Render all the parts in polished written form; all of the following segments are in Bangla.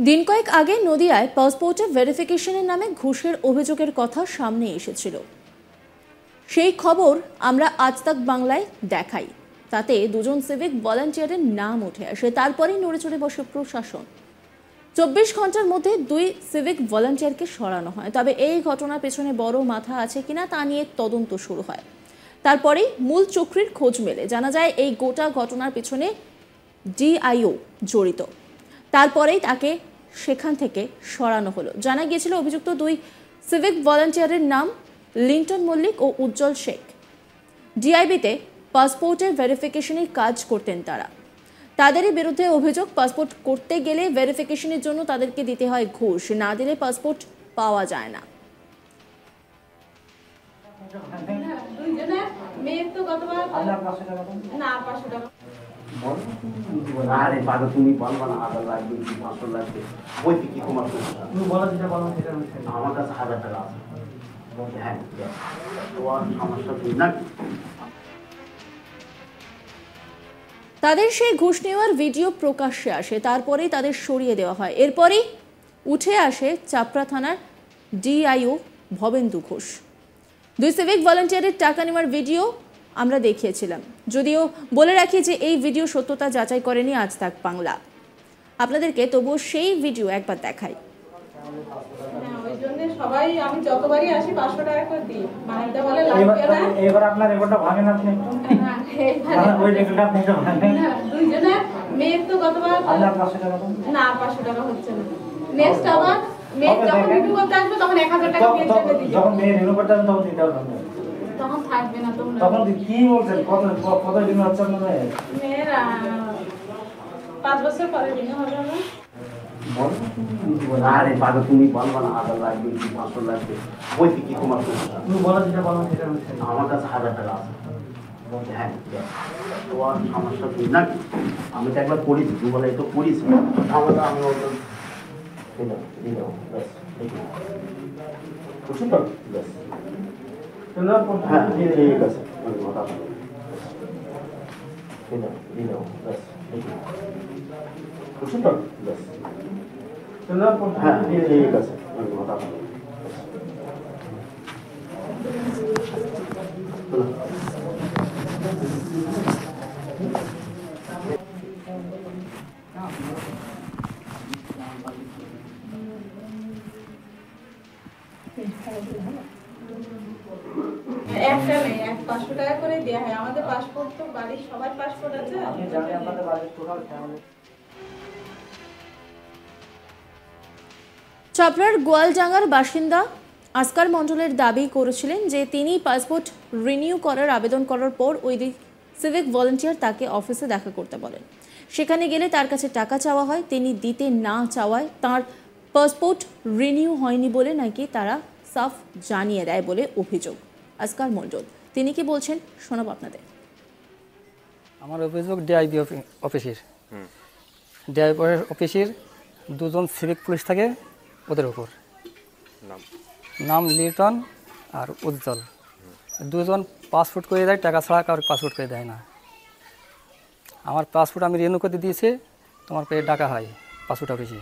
দিন কয়েক আগে নদিয়ায় পাসপোর্টে ভেরিফিকেশনের নামে ঘুষের অভিযোগের কথা সামনে এসেছিল। সেই খবর আমরা আজ তাক বাংলায় দেখাই। তাতে দুজন সিভিক ভলান্টিয়ারের নাম উঠে আসে। তারপরেই নড়েচড়ে বসে প্রশাসন। 24 ঘন্টার মধ্যে 2 সিভিক ভলান্টিয়ারকে সরানো হয়। তবে এই ঘটনার পেছনে বড় মাথা আছে কিনা তা নিয়ে তদন্ত শুরু হয়। তারপরেই মূল চক্রীর খোঁজ মেলে। জানা যায় এই গোটা ঘটনার পেছনে ডিআইও জড়িত। তারপরেই তাকে সেখান থেকে সরানো হলো। জানা গিয়েছিল অভিযুক্ত 2 সিভিক ভলান্টিয়ারের নাম লিন্টন মল্লিক ও উজ্জ্বল শেখ। ডিআইবিতে পাসপোর্টের ভেরিফিকেশনের কাজ করতেন তারা। তাদেরই বিরুদ্ধে অভিযোগ, পাসপোর্ট করতে গেলে ভেরিফিকেশনের জন্য তাদেরকে দিতে হয় ঘুষ, না দিলে পাসপোর্ট পাওয়া যায় না। আরে বাবা তুমি বলবা না, আদার লাগবে কি 500 লাগবে, ওই কি তোমার তুমি বলো যেটা বলো সেটা আমার কাছে 1000 টাকা আছে। হ্যাঁ তোমার সমস্যা কি না? তাদের সেই ঘুষ নেওয়ার ভিডিও প্রকাশ্যে আসে। তারপরেই তাদের সরিয়ে দেওয়া হয়। এরপরই উঠে আসে চাপড়া থানার ডিআইও ভবেন্দু ঘোষ। 2 সিভিক ভলান্টিয়ারের টাকা নেওয়ার ভিডিও আমরা দেখিয়েছিলাম। যদিও বলে রাখি যে এই ভিডিও সত্যতা যাচাই করেনি আজ তাক বাংলা। আপনাদেরকে তবুও সেই ভিডিও একবার দেখাই। সবাই আমি যতবারই আসি 500 টাকা করে দিই। মানিকদা বলে লাগবে না। এবার আপনার রেকর্ডটা ভাঙেন আপনি একটু। না এইবারে ওই রেকর্ডটা আপনি একটু ভাঙেন। না দুইজনে মেয়ের তো গতবার আপনার 500 টাকা দেন। না 500 টাকা হচ্ছে না। নেক্সট আবার মেয়ে যখন রিভিউ করতে আসবে তখন 1000 টাকা দিয়ে চেপে দিই। যখন মেয়ে রিভিউ করতে আসবে তখন দিতে হবে। তখন থাকবে না তোমরা। তখন কি বলছেন, কত দিন হচ্ছে আপনার মেয়ের 5 বছর পরে বিয়ে হবে না। আরে বাবা তুমি বলবা না, আদার লাগবে কি 500 লাগবে, ওই কি তোমার তুমি বলো যেটা বলো সেটা আমার কাছে 1000 টাকা আছে। হ্যাঁ তোমার সমস্যা কি না? আমি তো একবার করেছি, তুমি বলে তো করেছি আমরা আমি বুঝছেন তো? হ্যাঁ ঠিক আছে কথা বুঝছেন তো? হ্যাঁ ঠিক আছে কথা একটা নেই, 500 টাকা করে দেওয়া হয়। আমাদের পাসপোর্ট তো বাড়ির সবার পাসপোর্ট আছে। আপনি জানেন আপনাদের বাড়ির টোটাল ফ্যামিলি। চাপড়ার গোয়ালডাঙ্গার বাসিন্দা আসকার মণ্ডলের দাবি করেছিলেন যে তিনি পাসপোর্ট রিনিউ করার আবেদন করার পর ওই সিভিক ভলান্টিয়ার তাকে অফিসে দেখা করতে বলেন। সেখানে গেলে তার কাছে টাকা চাওয়া হয়। তিনি দিতে না চাওয়ায় তার পাসপোর্ট রিনিউ হয়নি বলে নাকি তারা সাফ জানিয়ে দেয় বলে অভিযোগ আসকার মণ্ডল। তিনি কি বলছেন শোনাব আপনাদের। আমার অভিযোগ ডিআইবি অফিসের অফিসের 2 জন সিভিক পুলিশ থাকে, ওদের উপর নাম লিটন আর উজ্জ্বল। 2 জন পাসপোর্ট করে দেয়, টাকা ছাড়া কারোর পাসপোর্ট করে দেয় না। আমার পাসপোর্ট আমি রিনিউ করতে দিয়েছি, তোমার পেয়ে ডাকা হয় পাসপোর্ট অফিসে,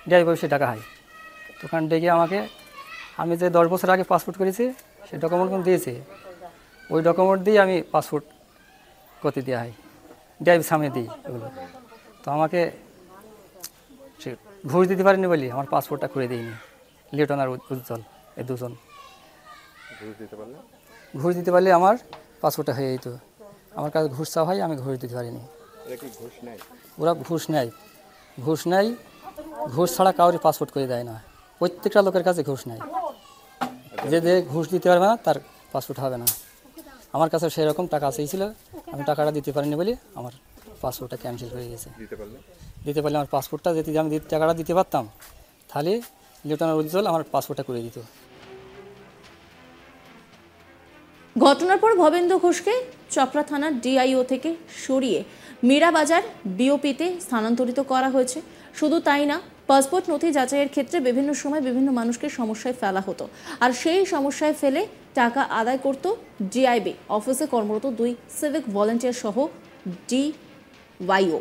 ডিআইবি অফিসে ডাকা হয়। তখন ডেকে আমাকে, আমি যে 10 বছর আগে পাসপোর্ট করেছি সেই ডকুমেন্ট দিয়েছে, ওই ডকুমেন্ট দিয়ে আমি পাসপোর্ট করতে দেওয়া হয়, ডিআইবি সামনে দিই এগুলো। তো আমাকে সে ঘুষ দিতে পারিনি বলি আমার পাসপোর্টটা করে দিইনি। লিটন আর উজ্জ্বল এই 2 জন ঘুষ দিতে পারলে আমার পাসপোর্টটা হয়ে যেত। আমার কাছে ঘুষ চাওয়া হয়, আমি ঘুষ দিতে পারিনি। ওরা ঘুষ নেয়, ঘুষ ছাড়া কাউরি পাসপোর্ট করে দেয় না। প্রত্যেকটা লোকের কাছে ঘুষ নেয়, যে ঘুষ দিতে পারবে না তার পাসপোর্ট হবে না। আমার কাছে সেরকম টাকা চেয়েছিল, আমি টাকাটা দিতে পারিনি বলে আমার পাসপোর্টটা ক্যান্সেল হয়ে গেছে। দিতে পারলে আমার পাসপোর্টটা যদি আমি টাকাটা দিতে পারতাম তাহলে লিটন আর উজ্জ্বল আমার পাসপোর্টটা করে দিত। ঘটনার পর ভবেন্দু ঘোষকে চপড়া থানার ডিআইও থেকে সরিয়ে মীরাবাজার বিওপিতে স্থানান্তরিত করা হয়েছে। শুধু তাই না, পাসপোর্ট নথি যাচাইয়ের ক্ষেত্রে বিভিন্ন সময় বিভিন্ন মানুষকে সমস্যায় ফেলা হতো, আর সেই সমস্যায় ফেলে টাকা আদায় করত ডিআইবি অফিসে কর্মরত 2 সিভিক ভলান্টিয়ার সহ ডিওয়াইও।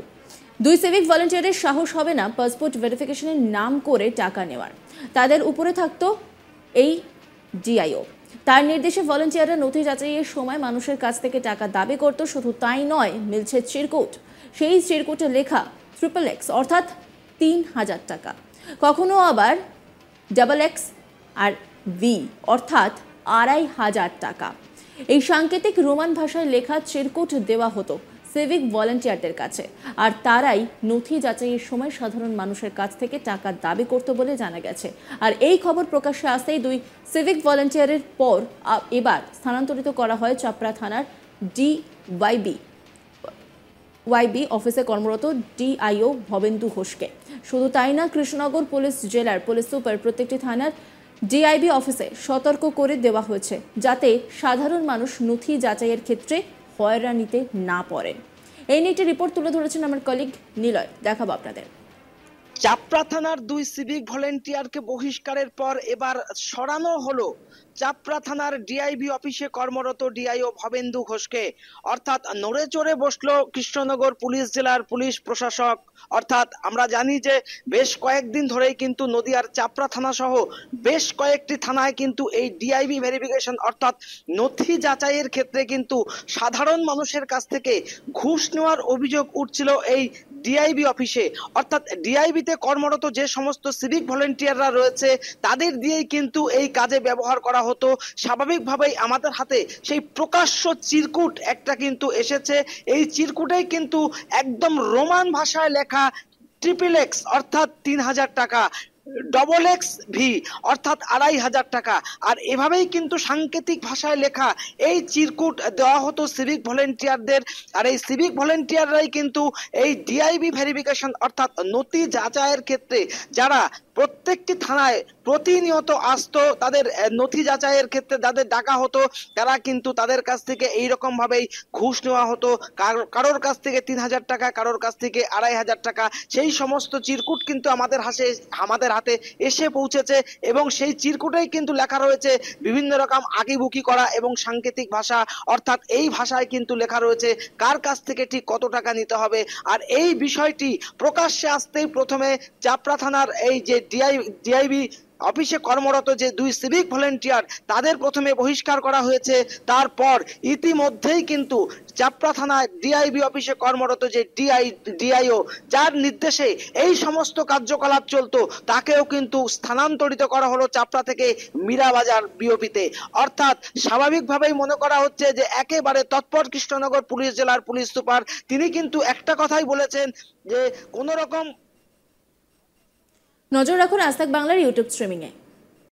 দুই সিভিক ভলেন্টিয়ারের সাহস হবে না পাসপোর্ট ভেরিফিকেশনের নাম করে টাকা নেওয়ার। তাদের উপরে থাকতো এই ডিআইও। তার নির্দেশে ভলেন্টিয়াররা নথি যাচাইয়ের সময় মানুষের কাছ থেকে টাকা দাবি করত। শুধু তাই নয়, মিলছে চিরকুট। সেই চিরকুটে লেখা XXX অর্থাৎ 3000 টাকা, কখনো আবার XX আর V অর্থাৎ 2500 টাকা। এই সাংকেতিক রোমান ভাষায় লেখা চিরকুট দেওয়া হতো সিভিক ভলেন্টিয়ারদের কাছে, আর তারাই নথি যাচাইয়ের সময় সাধারণ মানুষের কাছ থেকে টাকা দাবি করত বলে জানা গেছে। আর এই খবর প্রকাশ্যে আসতেই দুই সিভিক ভলেন্টিয়ারের পর এবার স্থানান্তরিত করা হয় চাপড়া থানার ওয়াইবি অফিসে কর্মরত ডিআইও ভবেন্দু ঘোষকে। শুধু তাই না, কৃষ্ণনগর পুলিশ জেলার পুলিশ সুপার প্রত্যেকটি থানার ডিআইবি অফিসে সতর্ক করে দেওয়া হয়েছে, যাতে সাধারণ মানুষ নথি যাচাইয়ের ক্ষেত্রে হয়রানিতে না পড়েন। এই নিয়ে একটি রিপোর্ট তুলে ধরেছেন আমার কলিগ নিলয়, দেখাবো আপনাদের। চাপড়া থানার দুই সিভিক ভলেন্টিয়ারকে বহিষ্কারের পর এবার সরানো হলো চাপড়া থানার ডিআইবি অফিসে কর্মরত ডিআইও ভবেন্দু ঘোষকে। অর্থাৎ নড়ে চড়ে বসলো কৃষ্ণনগর পুলিশ জেলার পুলিশ প্রশাসক। অর্থাৎ আমরা জানি যে বেশ কয়েকদিন ধরেই কিন্তু নদিয়ার চাপড়া থানা সহ বেশ কয়েকটি থানায় কিন্তু এই ডিআইবি ভেরিফিকেশন অর্থাৎ নথি যাচাইয়ের ক্ষেত্রে কিন্তু সাধারণ মানুষের কাছ থেকে ঘুষ নেওয়ার অভিযোগ উঠছিল এই ডিআইবি অফিসে। অর্থাৎ ডিআইবিতে কর্মরত যে সমস্ত সিভিক ভলেন্টিয়াররা রয়েছে তাদের দিয়েই কিন্তু এই কাজে ব্যবহার করা হতো। স্বাভাবিকভাবেই আমাদের হাতে সেই প্রকাশ্য চিরকুট একটা কিন্তু এসেছে। এই চিরকুটেই কিন্তু একদম রোমান ভাষায় লেখা XXX অর্থাৎ 3000 টাকা, XXV অর্থাৎ 2500 টাকা। আর এভাবেই কিন্তু সাংকেতিক ভাষায় লেখা এই চিরকুট দেওয়া হতো সিভিক ভলেন্টিয়ারদের। আর এই সিভিক ভলেন্টিয়াররাই কিন্তু এই ডিআইবি ভেরিফিকেশন অর্থাৎ নথি যাচাইয়ের ক্ষেত্রে যারা প্রত্যেকটি থানায় প্রতিনিয়ত আসতো, তাদের নথি যাচাইয়ের ক্ষেত্রে যাদের ডাকা হতো তারা কিন্তু তাদের কাছ থেকে এইরকম ভাবেই ঘুষ নেওয়া হতো। কারোর কাছ থেকে 3000 টাকা, কারোর কাছ থেকে 2500 টাকা। সেই সমস্ত চিরকুট কিন্তু আমাদের হাতে এসে পৌঁছেছে এবং সেই চিরকুটেই কিন্তু লেখা রয়েছে বিভিন্ন রকম আঁকিবুকি করা এবং সাংকেতিক ভাষা। অর্থাৎ এই ভাষায় কিন্তু লেখা রয়েছে কার কাছ থেকে ঠিক কত টাকা নিতে হবে। আর এই বিষয়টি প্রকাশ্যে আসতেই প্রথমে চাপড়া থানার এই যে ডিআইবি অফিসে কর্মরত যে দুই সিভিক ভলেন্টিয়ার তাদের প্রথমে বহিষ্কার করা হয়েছে। তারপর ইতিমধ্যেই কিন্তু চাপড়া থানায় ডিআইবি অফিসে কর্মরত যে ডিআইও যার নির্দেশে এই সমস্ত কার্যকলাপ চলতো তাকেও কিন্তু স্থানান্তরিত করা হলো চাপড়া থেকে মীরাবাজার বিওপিতে। অর্থাৎ স্বাভাবিকভাবেই মনে করা হচ্ছে যে একেবারে তৎপর কৃষ্ণনগর পুলিশ জেলার পুলিশ সুপার তিনি কিন্তু একটা কথাই বলেছেন যে কোনো রকম নজর রাখুন আজ তাক বাংলার ইউটিউব স্ট্রিমিংয়ে।